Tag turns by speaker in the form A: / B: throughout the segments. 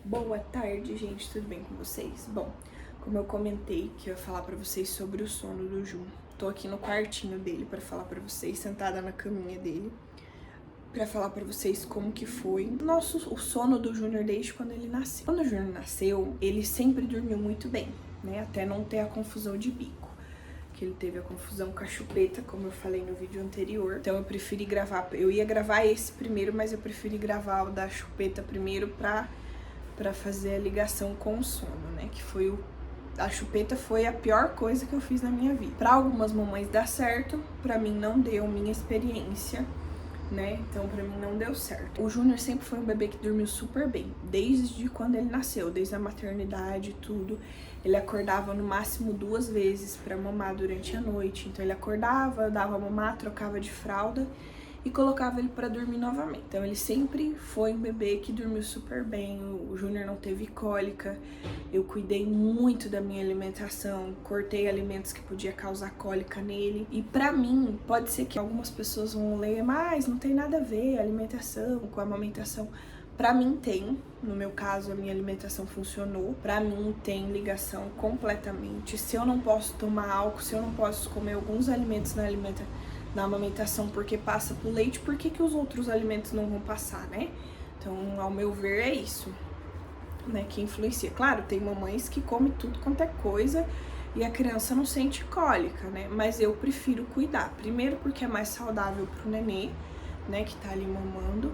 A: Boa tarde, gente, tudo bem com vocês? Bom, como eu comentei que eu ia falar pra vocês sobre o sono do Jun, tô aqui no quartinho dele pra falar pra vocês, sentada na caminha dele, pra falar pra vocês como que foi o sono do Júnior desde quando ele nasceu. Quando o Júnior nasceu, ele sempre dormiu muito bem, né, até não ter a confusão de bico, que ele teve a confusão com a chupeta, como eu falei no vídeo anterior. Então eu preferi gravar, eu ia gravar esse primeiro, mas eu preferi gravar o da chupeta primeiro pra fazer a ligação com o sono, né? Que foi a chupeta foi a pior coisa que eu fiz na minha vida. Para algumas mamães dá certo, para mim não deu, minha experiência, né? Então para mim não deu certo. O Júnior sempre foi um bebê que dormiu super bem, desde quando ele nasceu, desde a maternidade, tudo. Ele acordava no máximo 2 vezes para mamar durante a noite. Então ele acordava, dava mamar, trocava de fralda e colocava ele para dormir novamente. Então ele sempre foi um bebê que dormiu super bem. O Júnior não teve cólica. Eu cuidei muito da minha alimentação, cortei alimentos que podia causar cólica nele. E pra mim, pode ser que algumas pessoas vão ler, mas não tem nada a ver a alimentação com a amamentação. Pra mim tem, no meu caso a minha alimentação funcionou, pra mim tem ligação completamente. Se eu não posso tomar álcool, se eu não posso comer alguns alimentos na amamentação porque passa pro leite, por que os outros alimentos não vão passar, né? Então, ao meu ver, é isso, né, que influencia. Claro, tem mamães que comem tudo quanto é coisa e a criança não sente cólica, né? Mas eu prefiro cuidar. Primeiro porque é mais saudável pro nenê, né, que tá ali mamando.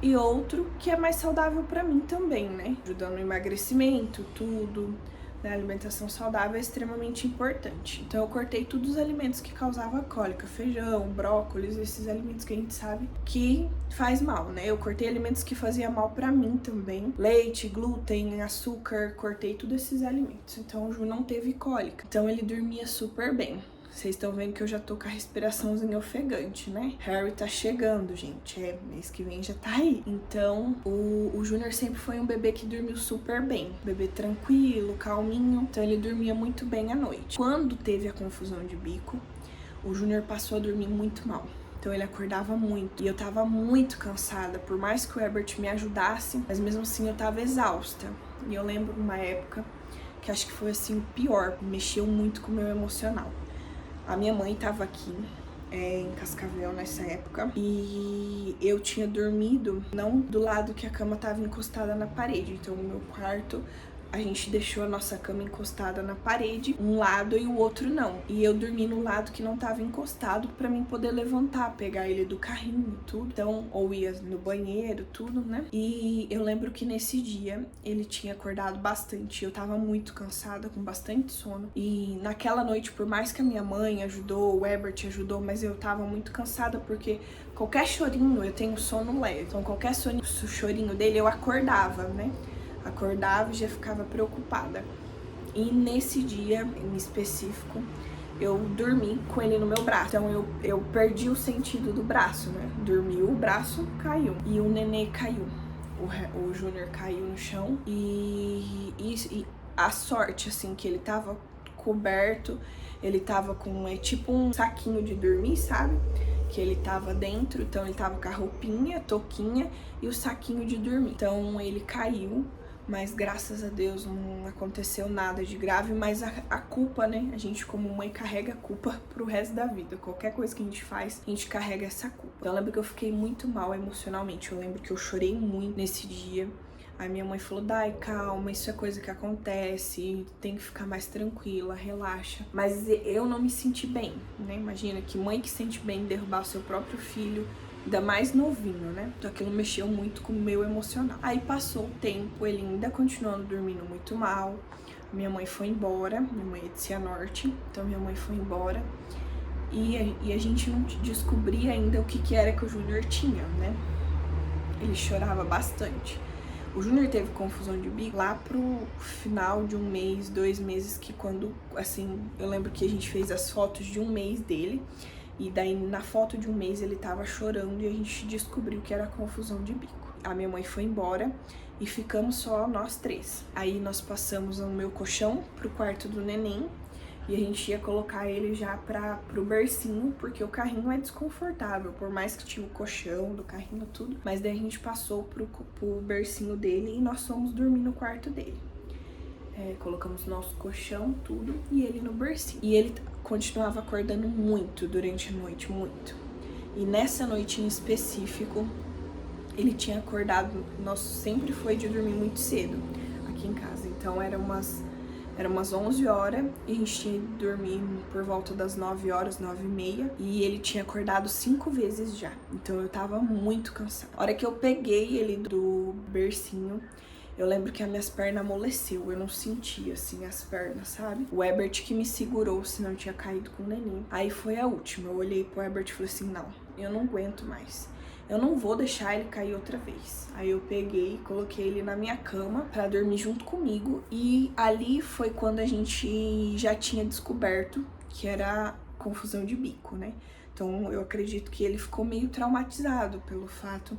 A: E outro que é mais saudável pra mim também, né? Ajudando no emagrecimento, tudo. A alimentação saudável é extremamente importante. Então eu cortei todos os alimentos que causavam cólica, feijão, brócolis, esses alimentos que a gente sabe que faz mal, né? Eu cortei alimentos que faziam mal pra mim também, leite, glúten, açúcar, cortei todos esses alimentos. Então o Ju não teve cólica, então ele dormia super bem. Vocês estão vendo que eu já tô com a respiraçãozinha ofegante, né? Harry tá chegando, gente. Mês que vem já tá aí. Então, o Júnior sempre foi um bebê que dormiu super bem. Bebê tranquilo, calminho. Então, ele dormia muito bem à noite. Quando teve a confusão de bico, o Júnior passou a dormir muito mal. Então, ele acordava muito. E eu tava muito cansada. Por mais que o Herbert me ajudasse, mas mesmo assim eu tava exausta. E eu lembro uma época que acho que foi assim o pior. Mexeu muito com o meu emocional. A minha mãe tava aqui em Cascavel nessa época e eu tinha dormido não do lado que a cama tava encostada na parede. Então no meu quarto a gente deixou a nossa cama encostada na parede, um lado e o outro não. E eu dormi no lado que não tava encostado pra mim poder levantar, pegar ele do carrinho e tudo. Então, ou ia no banheiro, tudo, né? E eu lembro que nesse dia ele tinha acordado bastante. Eu tava muito cansada, com bastante sono. E naquela noite, por mais que a minha mãe ajudou, o Herbert ajudou, mas eu tava muito cansada porque qualquer chorinho, eu tenho sono leve. Então, qualquer chorinho dele, eu acordava, né? Acordava e já ficava preocupada. E nesse dia em específico, eu dormi com ele no meu braço. Então eu perdi o sentido do braço, né? Dormiu, o braço caiu. E o nenê caiu. O Júnior caiu no chão. E a sorte, assim, que ele tava coberto. Ele tava com, tipo um saquinho de dormir, sabe? Que ele tava dentro. Então ele tava com a roupinha, touquinha e o saquinho de dormir. Então ele caiu. Mas graças a Deus não aconteceu nada de grave, mas a culpa, né? A gente como mãe carrega a culpa pro resto da vida. Qualquer coisa que a gente faz, a gente carrega essa culpa. Então, eu lembro que eu fiquei muito mal emocionalmente. Eu lembro que eu chorei muito nesse dia. A minha mãe falou, Dai, calma, isso é coisa que acontece, tem que ficar mais tranquila, relaxa. Mas eu não me senti bem, né? Imagina que mãe que sente bem derrubar o seu próprio filho, ainda mais novinho, né? Então aquilo mexeu muito com o meu emocional. Aí passou o tempo, ele ainda continuando dormindo muito mal. Minha mãe foi embora, minha mãe é de Cianorte, então minha mãe foi embora. E a gente não descobria ainda o que era que o Júnior tinha, né? Ele chorava bastante. O Júnior teve confusão de bico lá pro final de 1 mês, 2 meses, que quando, assim, eu lembro que a gente fez as fotos de 1 mês dele. E daí, na foto de 1 mês, ele tava chorando e a gente descobriu que era confusão de bico. A minha mãe foi embora e ficamos só nós 3. Aí nós passamos no meu colchão pro quarto do neném E a gente ia colocar ele já pro bercinho, porque o carrinho é desconfortável, por mais que tinha o colchão do carrinho, tudo. Mas daí a gente passou pro bercinho dele e nós fomos dormir no quarto dele. Colocamos nosso colchão, tudo, e ele no bercinho. E ele continuava acordando muito durante a noite, muito. E nessa noite em específico, ele tinha acordado, nós sempre foi de dormir muito cedo aqui em casa. Então era umas 11 horas e a gente tinha ido dormir por volta das 9 horas, 9h30. E ele tinha acordado 5 vezes já. Então eu tava muito cansada. A hora que eu peguei ele do bercinho, eu lembro que as minhas pernas amoleceu. Eu não sentia, assim, as pernas, sabe? O Ebert que me segurou, senão eu tinha caído com o neném. Aí foi a última. Eu olhei pro Ebert e falei assim, não, eu não aguento mais. Eu não vou deixar ele cair outra vez. Aí eu peguei, coloquei ele na minha cama pra dormir junto comigo. E ali foi quando a gente já tinha descoberto que era confusão de bico, né? Então eu acredito que ele ficou meio traumatizado pelo fato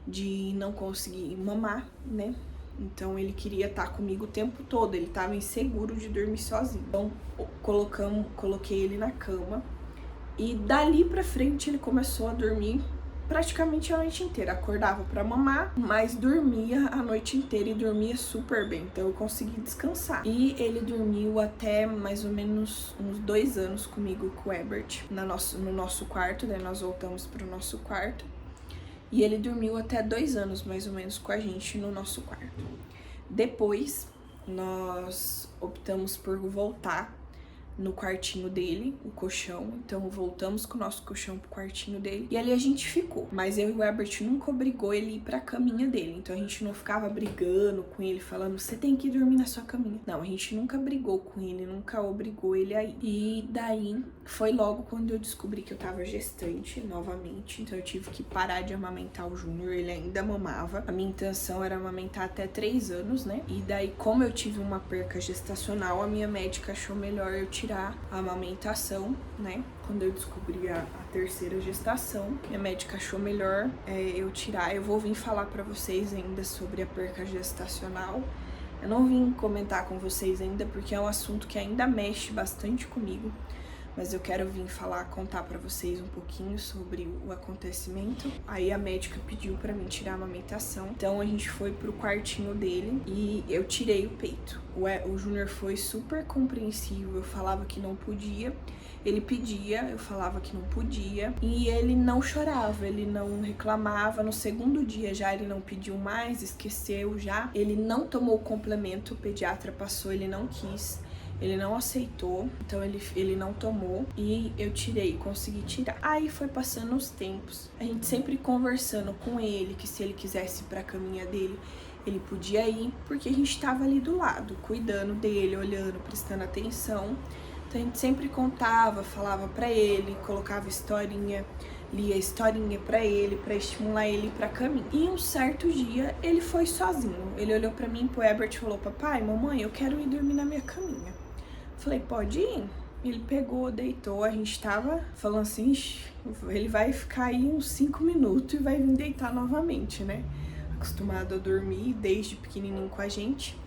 A: de não conseguir mamar, né? Então ele queria estar comigo o tempo todo, ele tava inseguro de dormir sozinho. Então coloquei ele na cama e dali pra frente ele começou a dormir praticamente a noite inteira. Acordava pra mamar, mas dormia a noite inteira e dormia super bem. Então eu consegui descansar. E ele dormiu até mais ou menos uns 2 anos comigo, com o Ebert, no nosso quarto, né? Nós voltamos pro nosso quarto. E ele dormiu até 2 anos, mais ou menos, com a gente no nosso quarto. Depois, nós optamos por voltar no quartinho dele, o colchão. Então voltamos com o nosso colchão pro quartinho dele e ali a gente ficou. Mas eu e o Ebert nunca obrigou ele a ir pra caminha dele. Então a gente não ficava brigando com ele, falando, você tem que dormir na sua caminha. Não, a gente nunca brigou com ele, nunca obrigou ele a ir. E daí foi logo quando eu descobri que eu tava gestante novamente. Então eu tive que parar de amamentar o Júnior, ele ainda mamava. A minha intenção era amamentar até 3 anos, né? E daí, como eu tive uma perca gestacional, a minha médica achou melhor eu tirar a amamentação, né? Quando eu descobri a 3ª gestação, minha médica achou melhor eu tirar. Eu vou vir falar pra vocês ainda sobre a perca gestacional. Eu não vim comentar com vocês ainda, porque é um assunto que ainda mexe bastante comigo. Mas eu quero vir contar pra vocês um pouquinho sobre o acontecimento. Aí a médica pediu pra mim tirar a amamentação. Então a gente foi pro quartinho dele e eu tirei o peito. O Júnior foi super compreensivo, eu falava que não podia. Ele pedia, eu falava que não podia. E ele não chorava, ele não reclamava. No 2º dia já ele não pediu mais, esqueceu já. Ele não tomou o complemento, o pediatra passou, ele não quis. Ele não aceitou, então ele não tomou e eu tirei, consegui tirar. Aí foi passando os tempos, a gente sempre conversando com ele, que se ele quisesse ir pra caminha dele, ele podia ir, porque a gente tava ali do lado, cuidando dele, olhando, prestando atenção. Então a gente sempre contava, falava pra ele, colocava historinha, lia historinha pra ele, pra estimular ele pra caminho. E um certo dia, ele foi sozinho. Ele olhou pra mim, pro Ebert e falou, papai, mamãe, eu quero ir dormir na minha caminha. Falei, pode ir? Ele pegou, deitou, a gente tava falando assim, ele vai ficar aí uns 5 minutos e vai vir deitar novamente, né? Acostumado a dormir desde pequenininho com a gente.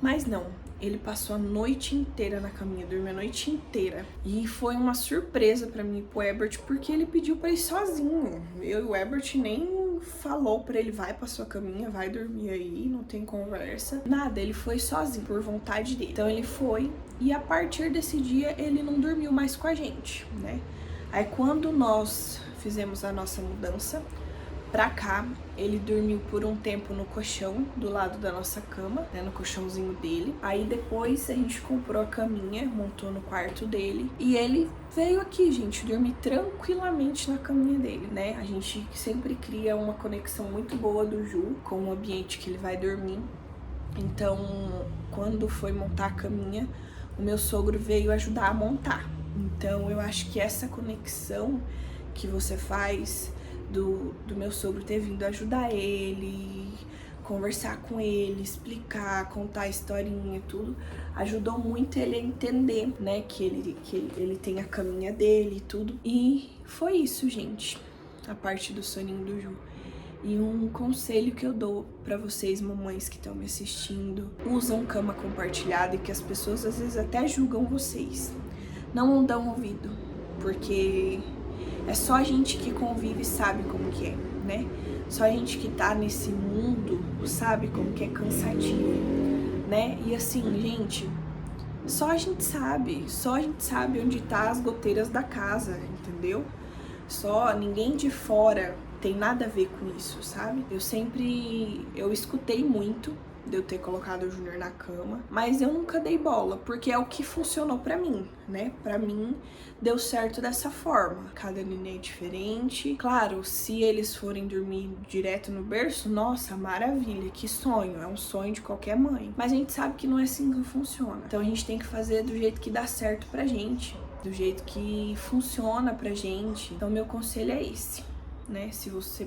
A: Mas não, ele passou a noite inteira na caminha, dormiu a noite inteira. E foi uma surpresa pra mim e pro Ebert, porque ele pediu pra ir sozinho. Eu e o Ebert nem falou pra ele, vai pra sua caminha, vai dormir aí, não tem conversa. Nada, ele foi sozinho, por vontade dele. Então ele foi, e a partir desse dia ele não dormiu mais com a gente, né? Aí quando nós fizemos a nossa mudança pra cá, ele dormiu por um tempo no colchão do lado da nossa cama, né, no colchãozinho dele. Aí depois a gente comprou a caminha, montou no quarto dele e ele veio aqui, gente, dormir tranquilamente na caminha dele, né? A gente sempre cria uma conexão muito boa do Ju com o ambiente que ele vai dormir. Então, quando foi montar a caminha, o meu sogro veio ajudar a montar. Então, eu acho que essa conexão que você faz do meu sogro ter vindo ajudar ele, conversar com ele, explicar, contar a historinha e tudo, ajudou muito ele a entender, né, que ele tem a caminha dele e tudo. E foi isso, gente, a parte do soninho do Ju. E um conselho que eu dou pra vocês, mamães que estão me assistindo, usam cama compartilhada e que as pessoas às vezes até julgam vocês. Não dão ouvido, porque é só a gente que convive e sabe como que é, né? Só a gente que tá nesse mundo sabe como que é cansativo, né? E assim, gente, só a gente sabe onde tá as goteiras da casa, entendeu? Só ninguém de fora tem nada a ver com isso, sabe? Eu escutei muito de eu ter colocado o Júnior na cama, mas eu nunca dei bola, porque é o que funcionou pra mim, né? Pra mim deu certo dessa forma. Cada neném é diferente. Claro, se eles forem dormir direto no berço, nossa, maravilha, que sonho, é um sonho de qualquer mãe. Mas a gente sabe que não é assim que funciona. Então a gente tem que fazer do jeito que dá certo pra gente, do jeito que funciona pra gente. Então meu conselho é esse, né?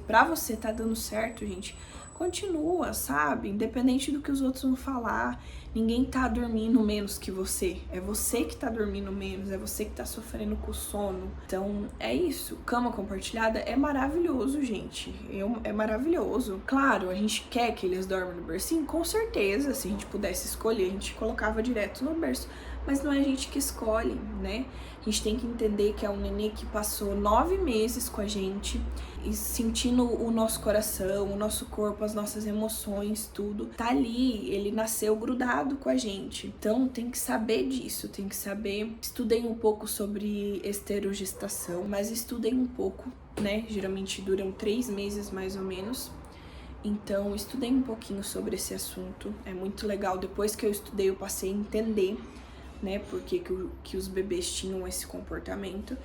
A: Pra você tá dando certo, gente, continua, sabe? Independente do que os outros vão falar, ninguém tá dormindo menos que você. É você que tá dormindo menos, é você que tá sofrendo com o sono. Então, é isso. Cama compartilhada é maravilhoso, gente. É maravilhoso. Claro, a gente quer que eles dormam no bercinho, com certeza. Se a gente pudesse escolher, a gente colocava direto no berço. Mas não é a gente que escolhe, né? A gente tem que entender que é um nenê que passou 9 meses com a gente e sentindo o nosso coração, o nosso corpo, as nossas emoções, tudo. Tá ali, ele nasceu grudado com a gente. Então tem que saber disso, tem que saber. Estudei um pouco sobre esterogestação, mas estudei um pouco, né? Geralmente duram 3 meses mais ou menos. Então, estudei um pouquinho sobre esse assunto. É muito legal. Depois que eu estudei, eu passei a entender, né, porque que os bebês tinham esse comportamento.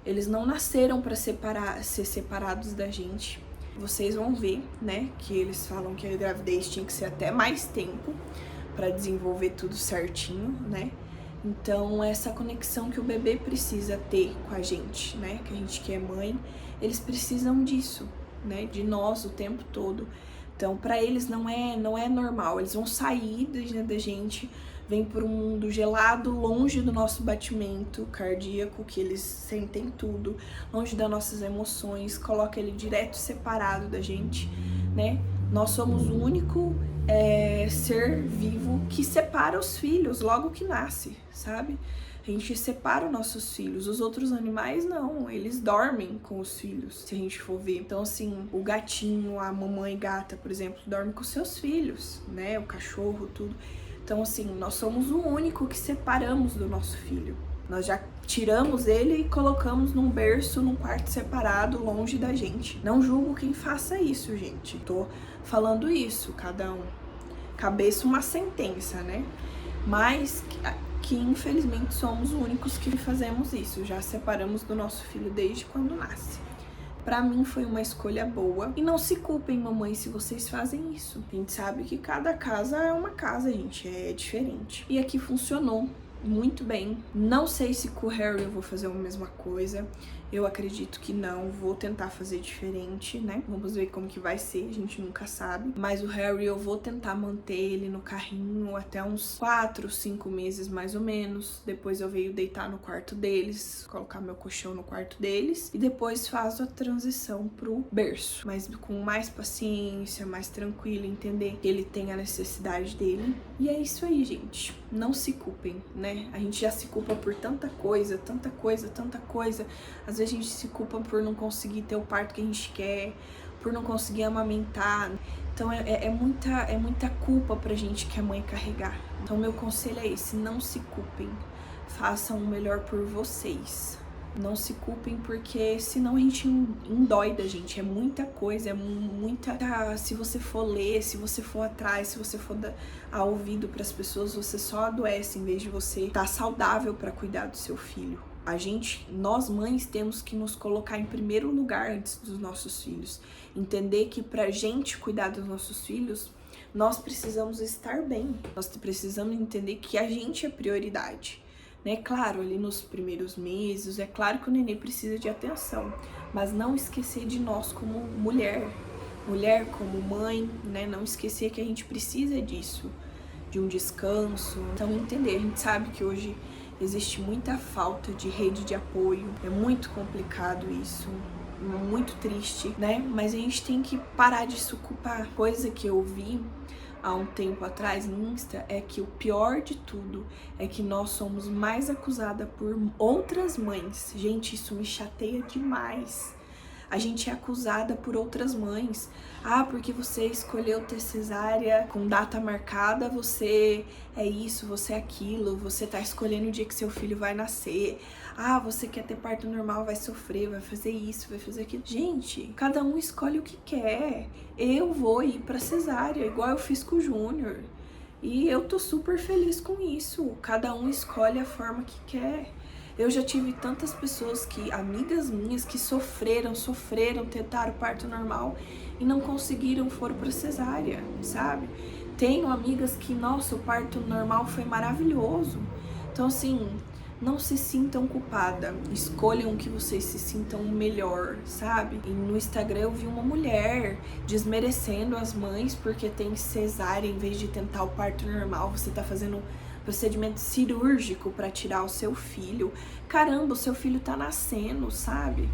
A: Eles não nasceram para ser separados da gente. Vocês vão ver, né, que eles falam que a gravidez tinha que ser até mais tempo para desenvolver tudo certinho, né? Então, essa conexão que o bebê precisa ter com a gente, né, que a gente que é mãe, eles precisam disso, né, de nós o tempo todo. Então, para eles não é normal. Eles vão sair da gente, vem por um mundo gelado, longe do nosso batimento cardíaco, que eles sentem tudo, longe das nossas emoções, coloca ele direto separado da gente, né? Nós somos o único ser vivo que separa os filhos logo que nasce, sabe? A gente separa os nossos filhos. Os outros animais não, eles dormem com os filhos, se a gente for ver. Então, assim, o gatinho, a mamãe gata, por exemplo, dorme com seus filhos, né? O cachorro, tudo. Então, assim, nós somos o único que separamos do nosso filho. Nós já tiramos ele e colocamos num berço, num quarto separado, longe da gente. Não julgo quem faça isso, gente. Tô falando isso, cada um. Cabeça uma sentença, né? Mas que infelizmente somos os únicos que fazemos isso. Já separamos do nosso filho desde quando nasce. Pra mim foi uma escolha boa. E não se culpem, mamãe, se vocês fazem isso. A gente sabe que cada casa é uma casa, gente. É diferente. E aqui funcionou muito bem. Não sei se com o Harry eu vou fazer a mesma coisa. Eu acredito que não. Vou tentar fazer diferente, né? Vamos ver como que vai ser. A gente nunca sabe. Mas o Harry eu vou tentar manter ele no carrinho até uns 4, 5 meses mais ou menos. Depois eu venho deitar no quarto deles, colocar meu colchão no quarto deles. E depois faço a transição pro berço. Mas com mais paciência, mais tranquilo, entender que ele tem a necessidade dele. E é isso aí, gente. Não se culpem, né? A gente já se culpa por tanta coisa, tanta coisa, tanta coisa. Às vezes a gente se culpa por não conseguir ter o parto que a gente quer, por não conseguir amamentar. Então é muita culpa pra gente que é mãe carregar. Então meu conselho é esse, não se culpem. Façam o melhor por vocês. Não se culpem, porque senão a gente endóida, gente. É muita coisa, é muita... Se você for ler, se você for atrás, se você for dar ouvido pras pessoas, você só adoece em vez de você estar saudável pra cuidar do seu filho. Nós mães temos que nos colocar em primeiro lugar antes dos nossos filhos. Entender que pra gente cuidar dos nossos filhos, nós precisamos estar bem. Nós precisamos entender que a gente é prioridade. Né? Claro, ali nos primeiros meses, é claro que o nenê precisa de atenção, mas não esquecer de nós como mulher como mãe, né? Não esquecer que a gente precisa disso, de um descanso. Então entender, a gente sabe que hoje existe muita falta de rede de apoio, é muito complicado isso. muito triste, né? Mas a gente tem que parar de se culpar. Coisa que eu vi há um tempo atrás no Insta é que o pior de tudo é que nós somos mais acusadas por outras mães. Gente, isso me chateia demais. A gente é acusada por outras mães. Ah, porque você escolheu ter cesárea com data marcada, você é isso, você é aquilo, você tá escolhendo o dia que seu filho vai nascer. Ah, você quer ter parto normal, vai sofrer, vai fazer isso, vai fazer aquilo. Gente, cada um escolhe o que quer. Eu vou ir pra cesárea, igual eu fiz com o Júnior. E eu tô super feliz com isso. Cada um escolhe a forma que quer. Eu já tive tantas pessoas amigas minhas, que sofreram, tentaram parto normal e não conseguiram, foram pra cesárea, sabe? Tenho amigas que, nossa, o parto normal foi maravilhoso. Então, assim, não se sintam culpadas, escolham que vocês se sintam melhor, sabe? E no Instagram eu vi uma mulher desmerecendo as mães porque tem cesárea em vez de tentar o parto normal, você tá fazendo procedimento cirúrgico para tirar o seu filho. Caramba, o seu filho tá nascendo, sabe?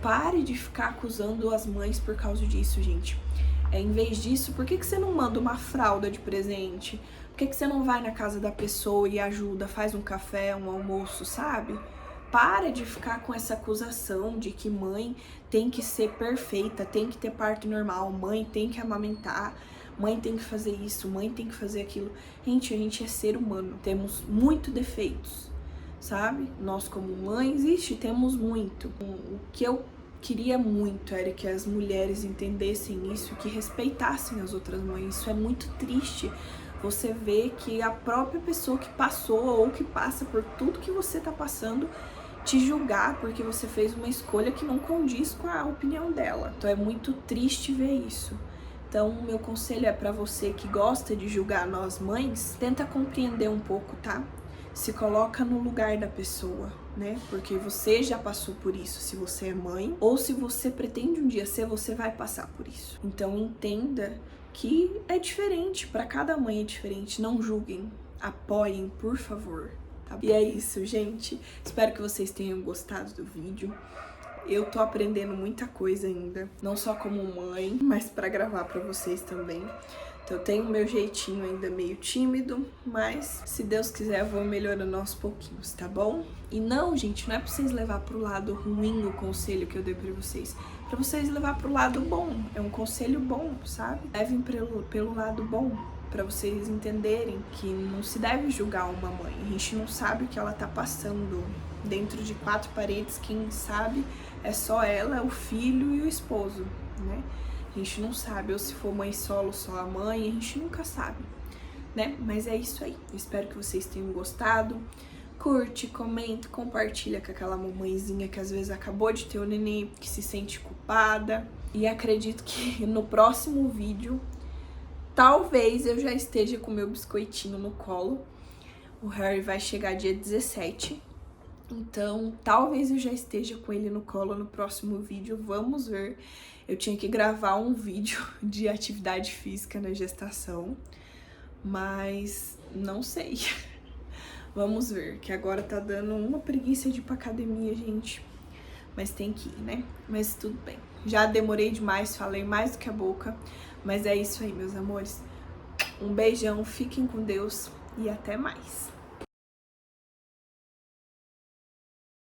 A: Pare de ficar acusando as mães por causa disso, gente. Em vez disso, por que você não manda uma fralda de presente? Por que você não vai na casa da pessoa e ajuda, faz um café, um almoço, sabe? Para de ficar com essa acusação de que mãe tem que ser perfeita, tem que ter parto normal, mãe tem que amamentar, mãe tem que fazer isso, mãe tem que fazer aquilo. Gente, a gente é ser humano, temos muitos defeitos, sabe? Nós como mães, temos muito. O que eu queria muito era que as mulheres entendessem isso, que respeitassem as outras mães. Isso é muito triste. Você vê que a própria pessoa que passou ou que passa por tudo que você tá passando te julgar porque você fez uma escolha que não condiz com a opinião dela. Então é muito triste ver isso. Então, o meu conselho é para você que gosta de julgar nós mães, tenta compreender um pouco, tá? Se coloca no lugar da pessoa, né? Porque você já passou por isso, se você é mãe, ou se você pretende um dia ser, você vai passar por isso. Então, entenda que é diferente, para cada mãe é diferente. Não julguem, apoiem, por favor. Tá? E é isso, gente. Espero que vocês tenham gostado do vídeo. Eu tô aprendendo muita coisa ainda, não só como mãe, mas pra gravar pra vocês também. Então eu tenho o meu jeitinho ainda meio tímido, mas se Deus quiser eu vou melhorando aos pouquinhos, tá bom? E não, gente, não é pra vocês levar pro lado ruim o conselho que eu dei pra vocês levar pro lado bom. É um conselho bom, sabe? Levem pelo lado bom, pra vocês entenderem que não se deve julgar uma mãe. A gente não sabe o que ela tá passando dentro de 4 paredes, quem sabe é só ela, o filho e o esposo, né? A gente não sabe, ou se for mãe solo, só a mãe, a gente nunca sabe, né? Mas é isso aí. Eu espero que vocês tenham gostado. Curte, comenta, compartilha com aquela mamãezinha que às vezes acabou de ter o neném, que se sente culpada. E acredito que no próximo vídeo, talvez eu já esteja com o meu biscoitinho no colo. O Harry vai chegar dia 17. Então, talvez eu já esteja com ele no colo no próximo vídeo, vamos ver. Eu tinha que gravar um vídeo de atividade física na gestação, mas não sei. Vamos ver, que agora tá dando uma preguiça de ir pra academia, gente. Mas tem que ir, né? Mas tudo bem. Já demorei demais, falei mais do que a boca, mas é isso aí, meus amores. Um beijão, fiquem com Deus e até mais.